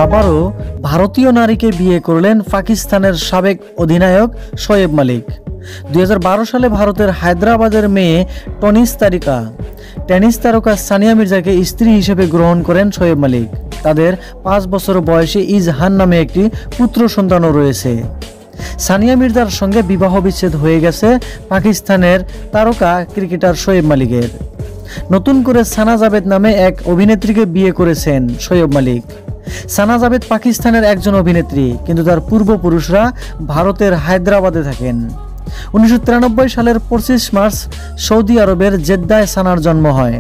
আবারও ভারতীয় নারীকে বিয়ে করলেন পাকিস্তানের সাবেক অধিনায়ক শোয়েব মালিক। 2012 সালে ভারতের হায়দ্রাবাদের মেয়ে টেনিস তারকা সানিয়া মির্জাকে স্ত্রী হিসেবে গ্রহণ করেন শোয়েব মালিক। তাদের 5 বছর বয়সে ইজহান নামে একটি পুত্র সন্তানও রয়েছে। সানিয়া মির্জার সঙ্গে বিবাহ বিচ্ছেদ হয়ে গেছে পাকিস্তানের তারকা ক্রিকেটার শোয়েব মালিকের। নতুন করে সানা জাভেদ নামে এক অভিনেত্রীকে বিয়ে করেছেন শোয়েব মালিক। সানা জাভেদ পাকিস্তানের একজন অভিনেত্রী, কিন্তু তার পূর্বপুরুষরা ভারতের হায়দ্রাবাদে থাকেন। 1993 সালের 25 মার্চ সৌদি আরবের জেদ্দায় সানার জন্ম হয়।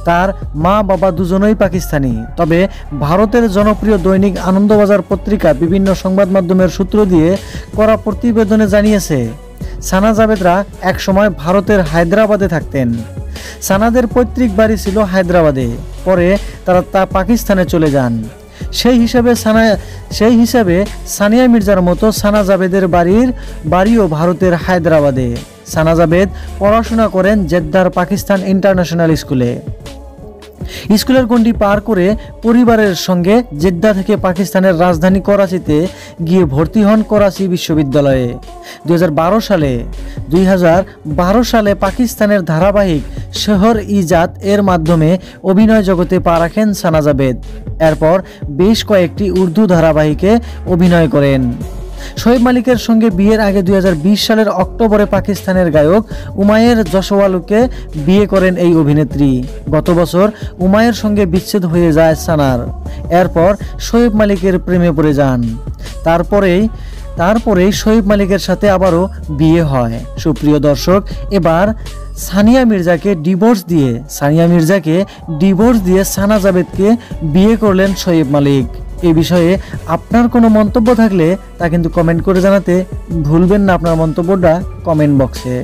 তার মা বাবা দুজনেই পাকিস্তানি। তবে ভারতের জনপ্রিয় দৈনিক আনন্দবাজার পত্রিকা বিভিন্ন সংবাদ মাধ্যমের সূত্র দিয়ে করা প্রতিবেদনে জানিয়েছে, সানা জাভেদরা একসময় ভারতের হায়দ্রাবাদে থাকতেন। সানাদের পৈতৃক বাড়ি ছিল হায়দ্রাবাদে, পরে তারা পাকিস্তানে চলে যান। সেই হিসাবে সানিয়া মির্জার মতো সানা জাভেদের বাড়িও ভারতের হায়দ্রাবাদে। সানা জাভেদ পড়াশোনা করেন জেদ্দার পাকিস্তান ইন্টারন্যাশনাল স্কুলের গণ্ডি পার করে পরিবারের সঙ্গে জেদ্দা থেকে পাকিস্তানের রাজধানী করাচিতে গিয়ে ভর্তি হন করাচি বিশ্ববিদ্যালয়ে। 2012 সালে পাকিস্তানের ধারাবাহিক শহর-ই-জাত এর মাধ্যমে অভিনয় জগতে পা রাখেন সানা জাভেদ। এরপর বেশ কয়েকটি উর্দু ধারাবাহিকে অভিনয় করেন। শোয়েব মালিকের সঙ্গে বিয়ের আগে 2020 সালের অক্টোবরে পাকিস্তানের গায়ক উমায়ের জসওয়ালকে বিয়ে করেন এই অভিনেত্রী। গত বছর উমায়ের সঙ্গে বিচ্ছেদ হয়ে যায় সানার। এরপর শোয়েব মালিকের প্রেমে পড়ে যান। তারপরেই শোয়েব মালিকের সাথে আবারও বিয়ে হয়। সুপ্রিয় দর্শক, এবার সানিয়া মির্জাকে ডিভোর্স দিয়ে সানা জাভেদকে বিয়ে করলেন শোয়েব মালিক। এই বিষয়ে আপনার কোনো মন্তব্য থাকলে তা কিন্তু কমেন্ট করে জানাতে ভুলবেন না আপনার মন্তব্যটা কমেন্ট বক্সে।